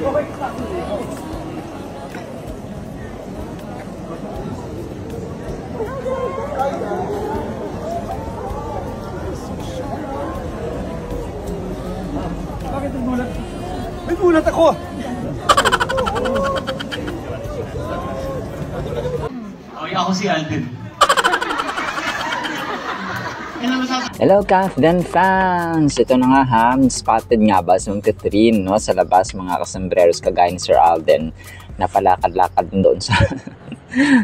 Bakit nagulat? Nagulat ako! Okay, ako si Alden. Hello Confident fans! Ito na nga ha, spotted nga ba si Ma'am Catherine, no, sa labas mga kasembreros kagaya ni Sir Alden na palakad-lakad doon sa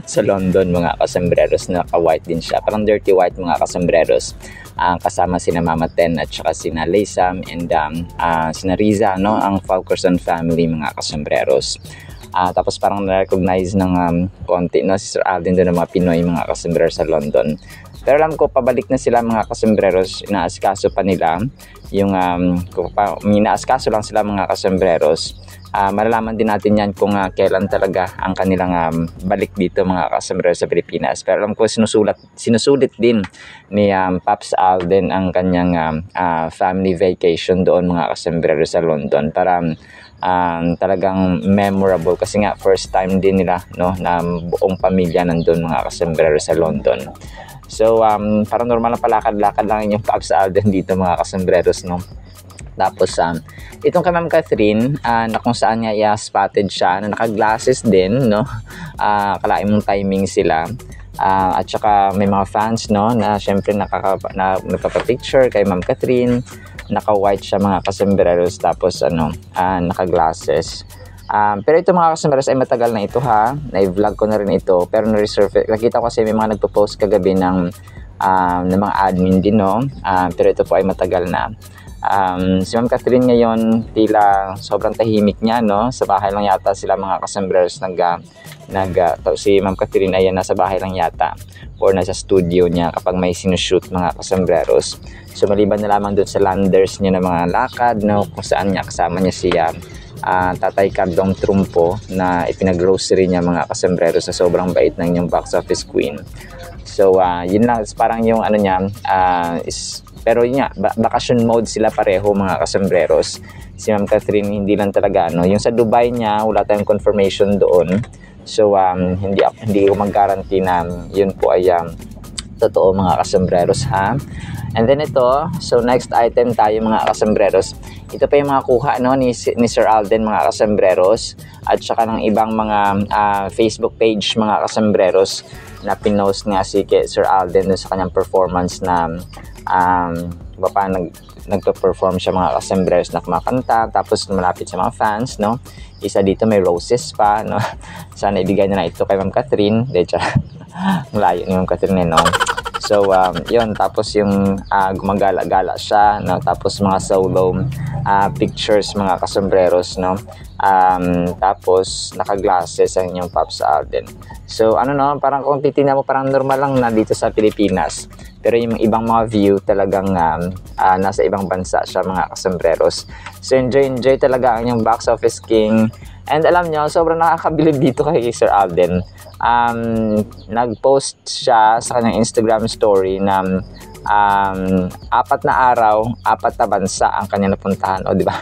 sa London mga kasembreros. Naka-white din siya, parang dirty white mga kasembreros. Kasama sina Mama Ten at saka sina Laysam and sina Riza, no, ang Falkerson family mga kasembreros. Tapos parang na-recognize ng konti, no, si Sir Alden doon ng mga Pinoy mga kasembreros sa London. Pero alam ko pabalik na sila mga kasembreros, inaasikaso pa nila yung inaaskaso lang sila mga kasembreros. Malalaman din natin yan kung kailan talaga ang kanilang balik dito mga kasembreros sa Pilipinas. Pero alam ko sinusulit din ni Pops Alden ang kanyang family vacation doon mga kasembreros sa London para talagang memorable kasi nga first time din nila, no, na buong pamilya nandun mga kasembreros sa London. So parang normal na palakad-lakad lang yung Pops Alden dito mga kasembreros, no. Tapos itong kay Ma'am Catherine na kung saan niya spotted siya na naka-glasses din, no. Kalain mong timing sila. At saka may mga fans, no, na syempre nagpapa-picture kay Ma'am Catherine. Naka-white siya mga kasembreros, tapos naka-glasses. Pero ito mga kasembreros ay matagal na ito ha. Na-vlog ko na rin ito. Pero na-reserve. Nakita ko kasi may mga nagpo-post kagabi ng mga admin din, no. Pero ito po ay matagal na. Si Ma'am Catherine ngayon tila sobrang tahimik niya, no. Sa bahay lang yata sila mga kasembreros. Si Ma'am Catherine ay nasa bahay lang yata or nasa studio niya kapag may sinushoot mga kasembreros. So maliban na lamang doon sa landers niya na mga lakad, no, kung saan niya kasama niya siya Tatay Cardong Trumpo na ipinag-grocery niya mga kasembreros sa sobrang bait ng yung box office queen. So yun lang, parang yung ano niya pero yun nga, vacation mode sila pareho mga kasembreros. Si Ma'am Catherine hindi lang talaga yung sa Dubai niya wala tayong confirmation doon. So hindi ko mag-guarantee na yun po ay totoo mga kasembreros ha. And then ito, so next item tayo mga kasembreros. Ito pa yung mga kuha ni Sir Alden mga kasembreros at saka ng ibang mga Facebook page mga kasembreros na pinost nga si Sir Alden dun sa kanyang performance na nagpe-perform siya mga kasembreros na kumakanta tapos malapit sa mga fans, no. Isa dito may roses pa, no. Sana ibigay niya na ito kay Ma'am Catherine. Malayo ni Ma'am Catherine, no. So yun, tapos yung gumagala-gala siya, no? Tapos mga solo pictures mga kasembreros, no. Tapos naka-glasses ang inyong Pops Alden. So no, parang kung titingnan mo parang normal lang na dito sa Pilipinas. Pero yung ibang mga view talagang nasa ibang bansa siya mga kasembreros. So enjoy talaga ang inyong box office king. And alam nyo, sobrang nakakabilib dito kay Sir Alden. Nag-post siya sa kanyang Instagram story na 4 na araw, 4 na bansa ang kanya napuntahan. O, di ba?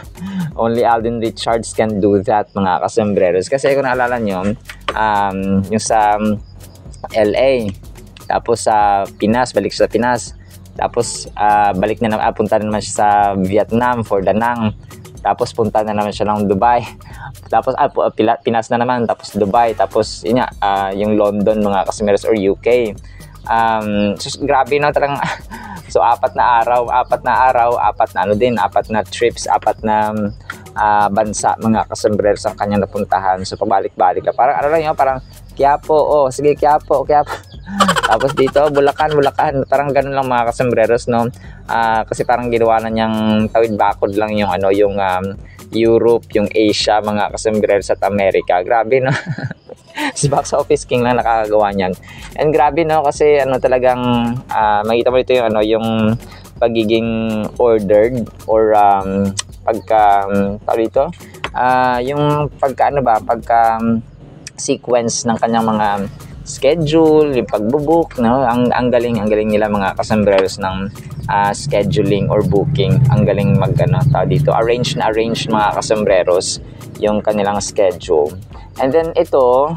Only Alden Richards can do that, mga kasembreros. Kasi kung naalala nyo, yung sa LA, tapos sa Pinas, balik sa Pinas. Tapos balik na naman, punta na naman siya sa Vietnam for Danang. Tapos punta na naman siya ng Dubai. Tapos Pinas na naman, tapos Dubai, tapos yun nga, yung London mga kasembreros or UK. So, grabe na talagang so 4 na araw, 4 na trips, 4 na bansa mga kasembreros ang kanyang napuntahan. So pabalik-balik na parang lang yun, parang Quiapo, sige Quiapo. Tapos dito Bulacan, parang ganun lang mga kasembreros, no. Kasi parang ginawa na niyang tawid bakod lang yung yung Europe, yung Asia mga kasembreros at America. Grabe, no. Si box office king lang nakakagawa niyan. And grabe, no, kasi talagang makita mo dito yung yung pagiging ordered or pagka yung pagka sequence ng kanyang mga schedule, yung pagbubook, no. Ang galing nila mga kasembreros ng scheduling or booking. Ang galing arrange mga kasembreros yung kanilang schedule. And then ito,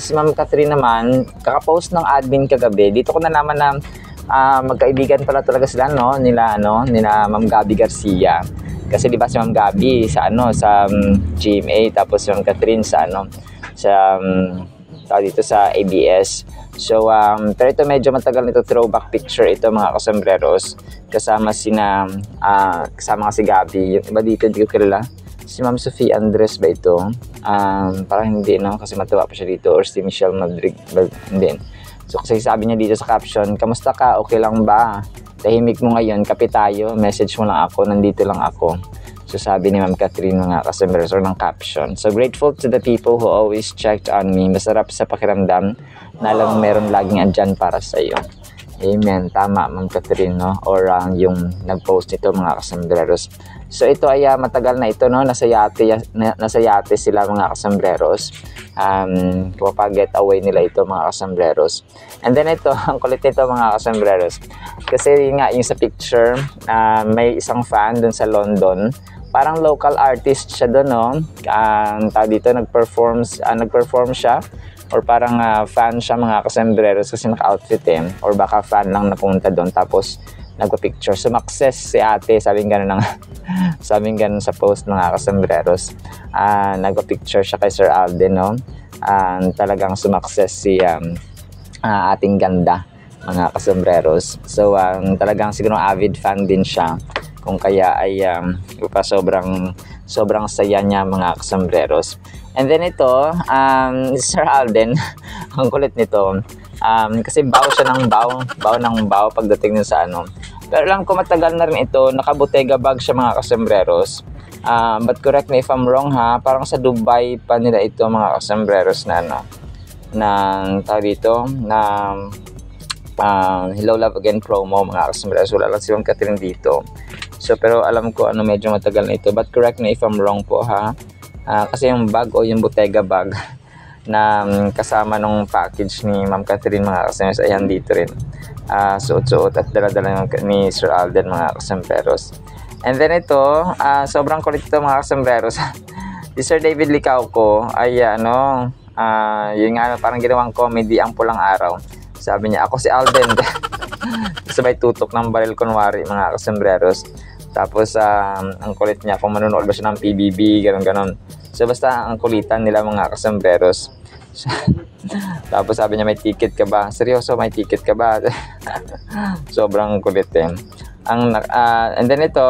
si Ma'am Catherine naman, kakapost ng admin kagabi. Dito ko nalaman na magkaibigan pala talaga sila, no? Nila Ma'am Gabby Garcia. Kasi di ba si Ma'am Gabby sa GMA, tapos si Ma'am Catherine sa dito sa ABS. So, pero ito medyo matagal nito, throwback picture ito mga kasambreros. Kasama kasama si Gabby. Yung iba dito, hindi ko kilala. Si Ma'am Sophie Andres ba ito? Parang hindi, no? Kasi matuwa pa siya dito. Or si Michelle Madrig, hindi. So, kasi sabi niya dito sa caption, kamusta ka? Okay lang ba? Tahimik mo ngayon, kape tayo. Message mo lang ako, nandito lang ako. So, sabi ni Ma'am Catherine mga kasambreros or ng caption. So, grateful to the people who always checked on me. Masarap sa pakiramdam na alam meron laging andyan para sa iyo. Amen. Tama, Ma'am Catherine, no? Or yung nag-post nito mga kasambreros. So, ito ay matagal na ito, no? Nasa yate sila mga kasambreros. Kapag getaway nila ito mga kasambreros. And then ito, ang kulit nito mga kasambreros. Kasi nga, yung sa picture, may isang fan dun sa London. Parang local artist siya doon, no? Tawag dito, nag-perform siya. Or parang fan siya mga kasambreros kasi naka-outfit or baka fan lang napunta doon tapos nagpa-picture. Sumakses si ate, sabing gano'n sa post mga kasambreros. Nagpa-picture siya kay Sir Alden, no? Talagang sumakses si ating ganda mga kasambreros. So talagang siguro avid fan din siya. Kung kaya ay sobrang saya niya mga kasambreros. And then ito, Sir Alden, ang kulit nito. Kasi baw siya ng baw pagdating nun sa Pero lang kung matagal na rin ito, nakabotega bag siya mga kasambreros. But correct me if I'm wrong ha, parang sa Dubai pa nila ito mga kasambreros na tawag dito, na Hello Love Again promo mga kasambreros. Wala lang si Ma'am Catherine dito. So pero alam ko medyo matagal na ito, but correct me if I'm wrong po ha. Kasi yung bag o yung Bottega bag na kasama nung package ni Ma'am Catherine mga kasambreros, ayan dito rin. Suot-suot at dala-dala ni Sir Alden mga kasambreros. And then ito, sobrang kulit ito mga kasambreros. Si Sir David Licauco ay yun nga parang ginawang comedy ang pulang araw. Sabi niya, ako si Alden. Sabay tutok ng baril kunwari mga kasambreros. Tapos ang kulit niya kung manunood ba siya ng PBB, gano'n. So basta ang kulitan nila mga kasambreros. Tapos sabi niya, may ticket ka ba? Seryoso, may ticket ka ba? Sobrang kulit and then ito,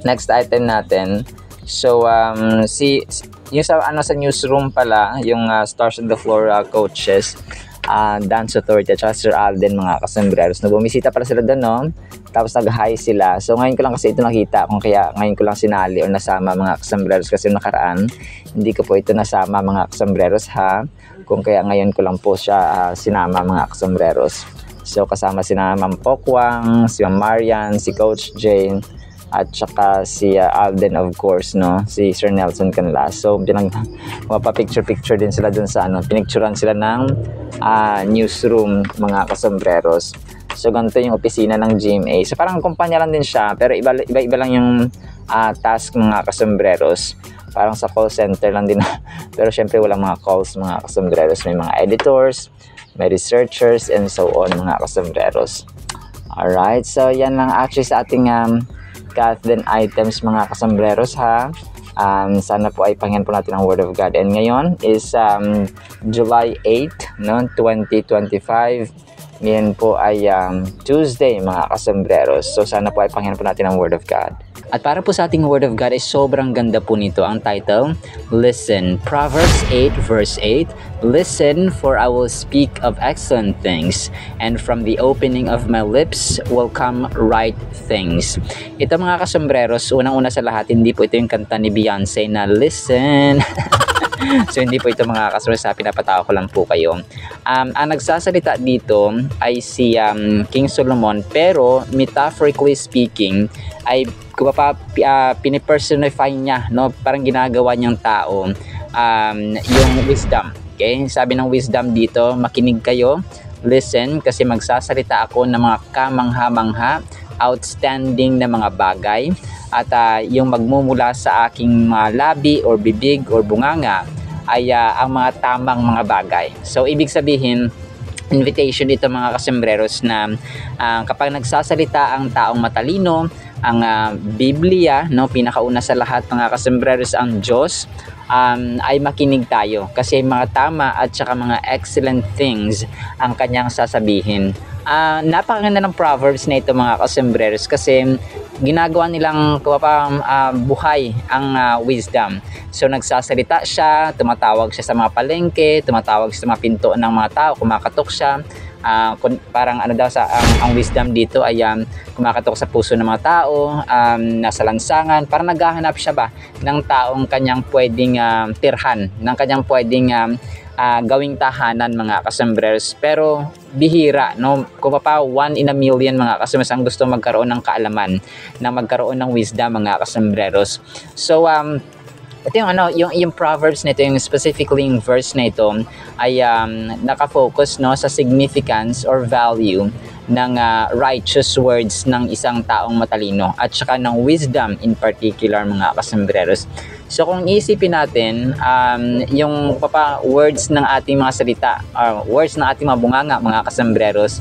next item natin. So yung sa newsroom pala, yung Stars on the Floor coaches, Dance Authority at Sir Alden mga kasambreros. Bumisita pala sila doon, no? Tapos nag-hi sila. So ngayon ko lang kasi ito nakita, kung kaya ngayon ko lang sinali o nasama mga kasambreros kasi nakaraan hindi ko po ito nasama mga kasambreros ha. Kung kaya ngayon ko lang po siya sinama mga kasambreros. So kasama si Ma'am Pokwang, si Ma'am Marian, si Coach Jane at saka si Alden of course, no? Si Sir Nelson Canlas. So mapapicture din sila dun sa pinicturean sila ng newsroom mga kasambreros. So ganito yung opisina ng GMA. So parang kumpanya lang din siya, pero iba lang yung task mga kasambreros. Parang sa call center lang din. Pero syempre walang mga calls mga kasambreros. May mga editors, may researchers, and so on mga kasambreros. Alright, so yan lang actually sa ating Catherine items mga kasambreros ha. Sana po ay pangyan po natin ang Word of God. And ngayon is July 8, no, 2025. Ngayon po ay Tuesday mga kasambreros. So sana po ay pangyan po natin ang Word of God. At para po sa ating Word of God ay sobrang ganda po nito. Ang title, Listen. Proverbs 8 verse 8. Listen, for I will speak of excellent things, and from the opening of my lips will come right things. Ito mga kasambreros, unang-una sa lahat, hindi po ito yung kanta ni Beyonce na Listen. So hindi po ito mga kasambreros, pinapatawa ko lang po kayo. Ang nagsasalita dito ay si King Solomon, pero metaphorically speaking ay pinipersonify niya, no? Parang ginagawa niyang tao yung wisdom. Okay? Sabi ng wisdom dito, makinig kayo, listen, kasi magsasalita ako ng mga kamangha-mangha outstanding na mga bagay at yung magmumula sa aking mga labi or bibig or bunganga ay ang mga tamang mga bagay. So ibig sabihin, invitation dito mga kasembreros na kapag nagsasalita ang taong matalino, ang Biblia, no, pinakauna sa lahat mga kasembreros ang Diyos, ay makinig tayo kasi mga tama at saka mga excellent things ang kanyang sasabihin. Napakaganda ng Proverbs na ito mga kasembreros kasi ginagawa nilang buhay ang wisdom. So nagsasalita siya, tumatawag siya sa mga palengke, tumatawag siya sa mga pinto ng mga tao, kumakatok siya. Parang ano daw ang wisdom dito ay kumakatok sa puso ng mga tao, nasa lansangan, parang naghahanap siya ba ng taong kanyang pwedeng tirhan, ng kanyang pwedeng gawing tahanan mga kasembreros. Pero bihira, no? Kung pa 1 in a million mga kasembreros ang gusto magkaroon ng kaalaman, na magkaroon ng wisdom mga kasembreros. So ito yung Proverbs nito, yung specifically yung verse na ito ay nakafocus, no, sa significance or value ng righteous words ng isang taong matalino at saka ng wisdom in particular mga kasembreros. So kung isipin natin yung words ng ating mga salita, words ng ating mga bunganga mga kasembreros,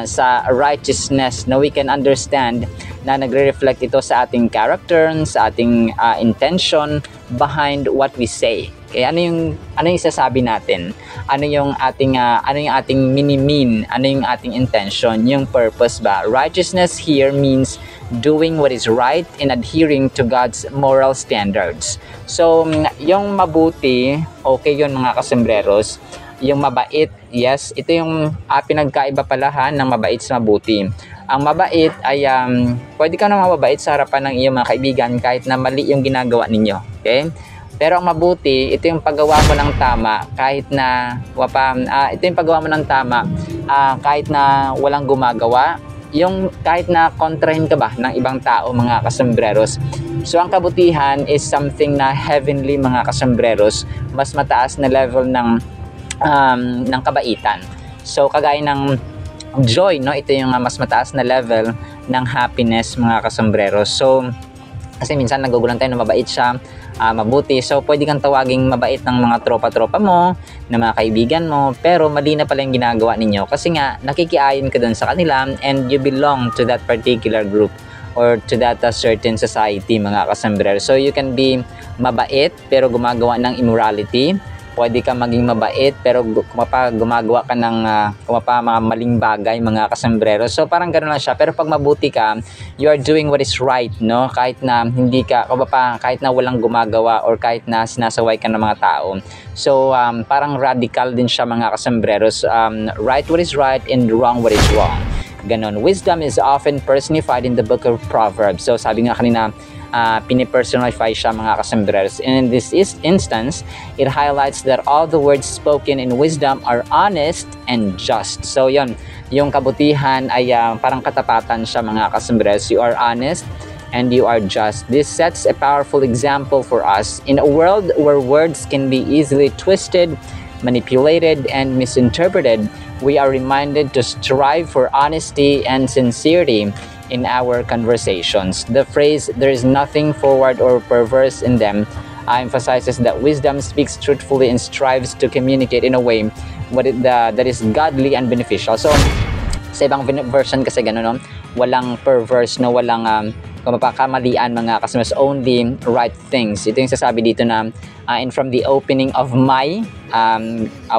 sa righteousness, no, we can understand na nagre-reflect ito sa ating character, sa ating intention behind what we say. Kaya ano yung sasabi natin? Ano yung ating mini-mean? Ano yung ating intention? Yung purpose ba? Righteousness here means doing what is right and adhering to God's moral standards. So, yung mabuti, okay yun mga kasembreros. Yung mabait, yes, ito yung pinagkaiba pala ng mabait sa mabuti. Ang mabait ay pwede ka naman mabait sa harapan ng iyong mga kaibigan kahit na mali yung ginagawa ninyo. Okay? Pero ang mabuti, ito yung paggawa mo ng tama kahit na ito yung paggawa mo ng tama kahit na walang gumagawa, yung kahit na kontrahin ka ba ng ibang tao mga kasembreros. So ang kabutihan is something na heavenly mga kasembreros, mas mataas na level ng kabaitan. So kagaya ng joy, no, ito yung mas mataas na level ng happiness mga kasembreros. So kasi minsan nagugulan tayo na mabait siya, mabuti. So pwede kang tawaging mabait ng mga tropa-tropa mo, ng mga kaibigan mo, pero mali na pala yung ginagawa ninyo kasi nga nakikiayon ka dun sa kanila and you belong to that particular group or to that certain society mga kasembreros. So you can be mabait pero gumagawa ng immorality. Pwede ka maging mabait pero gumagawa ka ng mga maling bagay mga kasembreros. So parang gano'n lang siya. Pero pag mabuti ka, you are doing what is right, no? Kahit na hindi ka kahit na walang gumagawa or kahit na sinasaway ka ng mga tao. So parang radical din siya mga kasembreros. Right what is right and wrong what is wrong. Ganon. Wisdom is often personified in the book of Proverbs. So sabi nga kanina, pinipersonify siya mga kasembreros. And in this instance, it highlights that all the words spoken in wisdom are honest and just. So yun, yung kabutihan ay parang katapatan siya mga kasembreros. You are honest and you are just. This sets a powerful example for us. In a world where words can be easily twisted, manipulated, and misinterpreted, we are reminded to strive for honesty and sincerity in our conversations. The phrase, "there is nothing forward or perverse in them," emphasizes that wisdom speaks truthfully and strives to communicate in a way that is godly and beneficial. So, sa ibang version kasi gano'n, no? Walang perverse, no? Walang kamalian mga kasembreros, only right things. Ito yung sasabi dito na and from the opening of my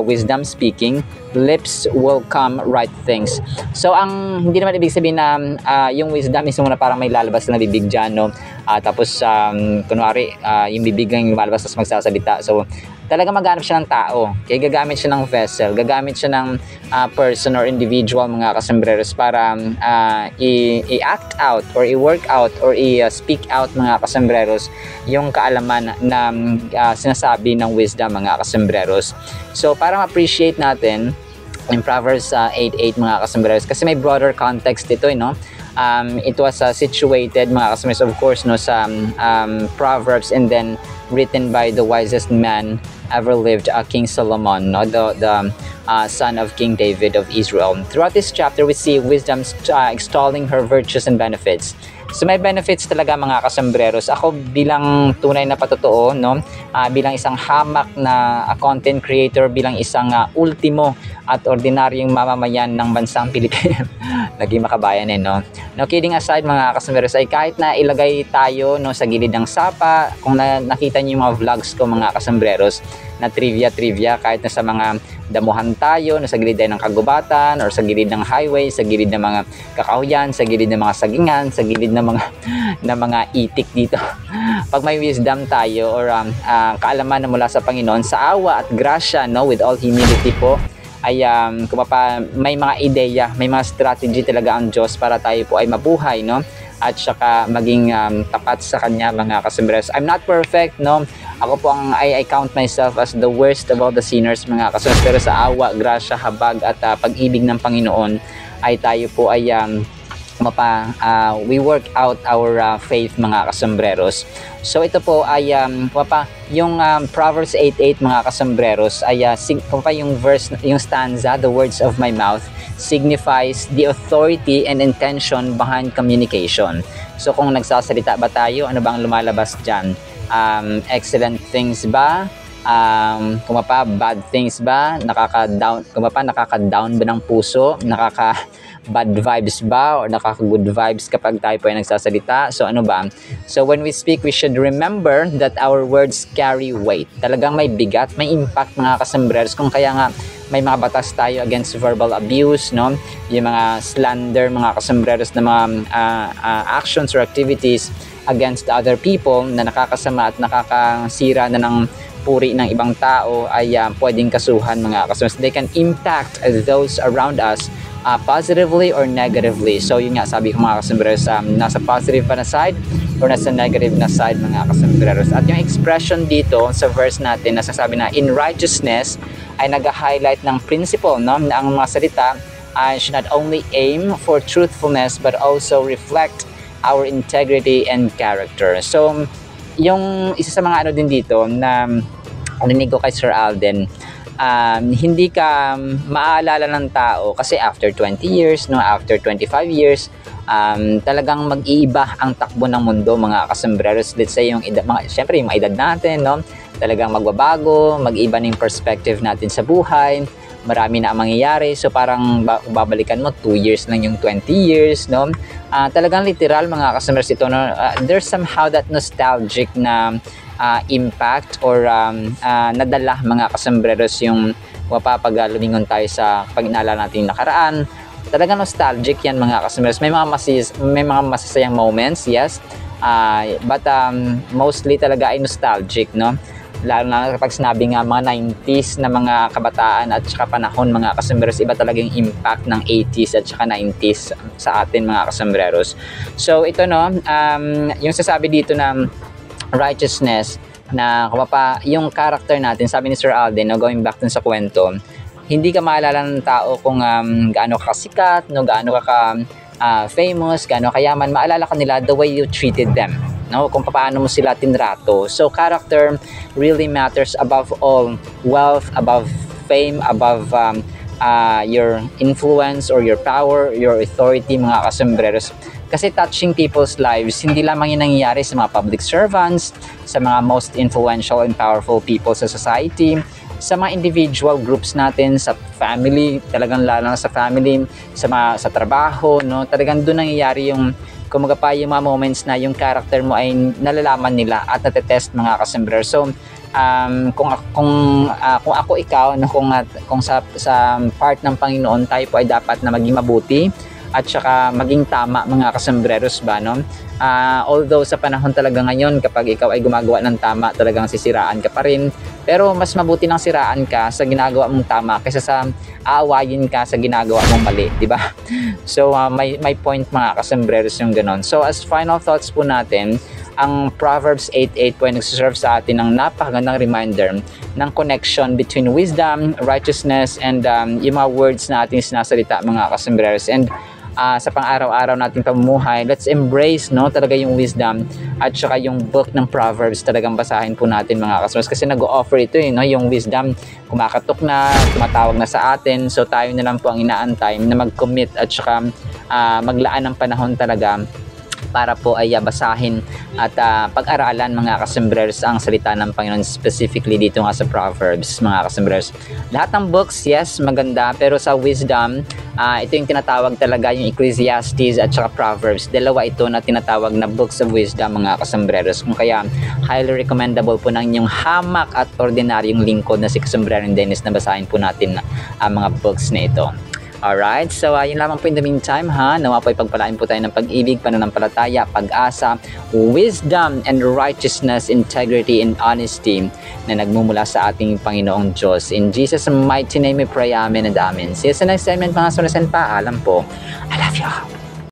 wisdom speaking, lips will come right things. So ang hindi naman ibig sabihin na yung wisdom is muna parang may lalabas na bibig dyan, no? Tapos kunwari yung bibig yung lalabas tapos magsasalita. So talaga maghanap siya ng tao. Kaya gagamit siya ng vessel, gagamit siya ng person or individual mga kasembreros para i-act out or i-work out or i-speak out mga kasembreros yung kaalaman na sinasabi ng wisdom mga kasembreros. So para ma-appreciate natin in Proverbs 8:8 mga kasembreros kasi may broader context dito, no? It was situated, mga kasambreros, of course, no, sa Proverbs, and then written by the wisest man ever lived, King Solomon, no, the son of King David of Israel. Throughout this chapter, we see wisdom extolling her virtues and benefits. So may benefits talaga, mga kasambreros. Ako bilang tunay na patotoo, no, bilang isang hamak na content creator, bilang isang ultimo at ordinaryong mamamayan ng bansang Pilipinas. Naging makabayan no. No, kidding aside, mga kasambreros, ay kahit na ilagay tayo, no, sa gilid ng sapa, kung nakita niyo yung mga vlogs ko, mga kasambreros, na trivia, kahit na sa mga damuhan tayo, na sa gilid tayo ng kagubatan, or sa gilid ng highway, sa gilid ng mga kakahuyan, sa gilid ng mga sagingan, sa gilid ng mga itik dito. Pag may wisdom tayo, or kaalaman na mula sa Panginoon, sa awa at grasya, no, with all humility po, ay may mga ideya, may mga strategy talaga ang Diyos para tayo po ay mabuhay, no, at saka maging tapat sa Kanya, mga kasambreros. I'm not perfect, no. Ako po I count myself as the worst of all the sinners, mga kasambreros. Pero sa awa, grasya, habag at pag-ibig ng Panginoon ay tayo po ay we work out our faith, mga kasambreros. So ito po ay yung Proverbs 8:8, mga kasambreros, ay yung verse, yung stanza, the words of my mouth signifies the authority and intention behind communication. So kung nagsasalita ba tayo, ano bang lumalabas dyan? Excellent things ba? Bad things ba? Nakaka-down ba ng puso? Bad vibes ba? Or nakaka-good vibes kapag tayo po ay nagsasalita? So ano ba? So when we speak, we should remember that our words carry weight. Talagang may bigat, may impact, mga kasambreros. Kung kaya nga may mga batas tayo against verbal abuse, no? Yung mga slander, mga kasambreros, na mga actions or activities against other people na nakakasama at nakakasira na ng puri ng ibang tao ay pwedeng kasuhan, mga kasambreros. They can impact those around us positively or negatively. So yun nga, sabi ko, mga kasambreros, nasa positive pa na side or nasa negative na side, mga kasambreros. At yung expression dito sa verse natin, nasasabi na in righteousness, ay nag-highlight ng principle, no, na ang mga salita should not only aim for truthfulness but also reflect our integrity and character. So yung isa sa mga din dito na narinig ko kay Sir Alden, hindi ka maaalala ng tao kasi after 20 years, no, after 25 years, talagang mag-iiba ang takbo ng mundo, mga kasambreros. Let's say yung syempre yung mga edad natin, no, talagang magbabago, mag-iba ng perspective natin sa buhay, marami na ang mangyayari. So parang babalikan mo 2 years lang yung 20 years, no. Talagang literal, mga kasambreros, ito, no, there's somehow that nostalgic na impact or nadala, mga kasambreros, yung pag lumingon tayo sa pag inaalala natin yung nakaraan. Talagang nostalgic yan, mga kasambreros. May mga masasayang moments, yes, but mostly talaga ay nostalgic, no. Lalo na kapag sinabi nga mga 90s na mga kabataan at saka panahon, mga kasambreros, iba talaga yung impact ng 80s at saka 90s sa atin, mga kasambreros. So ito, no, yung sasabi dito na righteousness, na yung character natin, sabi ni Sir Alden, no, going back dun sa kwento, hindi ka maalala ng tao kung gaano ka kasikat, no, gaano ka famous, gaano kayaman. Maalala ka nila the way you treated them, no, kung paano mo sila tinrato. So character really matters above all wealth, above fame, above your influence or your power, your authority, mga kasambreros. Kasi touching people's lives, hindi lamang yung nangyayari sa mga public servants, sa mga most influential and powerful people sa society, sa mga individual groups natin, sa family, talagang lalo na sa family, sa trabaho, no, talagang doon nangyayari yung, kumaga pa, yung mga moments na yung character mo ay nalalaman nila at natetest, mga kasambreros. So kung ako, ikaw, no, kung sa part ng Panginoon, tayo po ay dapat na maging mabuti at saka maging tama, mga kasambreros ba, no? Although sa panahon talaga ngayon, kapag ikaw ay gumagawa ng tama, talagang sisiraan ka pa rin. Pero mas mabuti nang siraan ka sa ginagawa mong tama kaysa sa aawayin ka sa ginagawa mong mali, di ba? So may point, mga kasambreros, yung ganon. So as final thoughts po natin, ang Proverbs 8:8 po ay nagsiserve sa atin ng napakagandang reminder ng connection between wisdom, righteousness, and yung mga words na ating sinasalita, mga kasambreros. And sa pang-araw-araw nating pamumuhay. Let's embrace, no, talaga yung wisdom at saka yung book ng Proverbs. Talagang basahin po natin mga customers kasi nag-o-offer ito, no, yung wisdom kumakatok na, tumatawag na sa atin. So tayo na lang po ang inaantay na mag-commit at saka maglaan ng panahon talaga para po ay basahin at pag-aralan mga kasembrers ang salita ng Panginoon, specifically dito nga sa Proverbs mga kasembrers. Lahat ng books, yes, maganda, pero sa wisdom, ito yung tinatawag talaga yung Ecclesiastes at saka Proverbs. Dalawa ito na tinatawag na books of wisdom mga kasembrers. Kung kaya, highly recommendable po ng inyong hamak at ordinaryong lingkod na si Kasembrero Dennis na basahin po natin ang mga books na ito. Alright, so yun lamang po in the meantime ha. Nawa po ipagpalain po tayo ng pag-ibig, pananampalataya, pag-asa, wisdom and righteousness, integrity and honesty na nagmumula sa ating Panginoong Diyos. In Jesus' mighty name we pray, amen and amen. See you sa next segment mga solas and paalam po. I love you.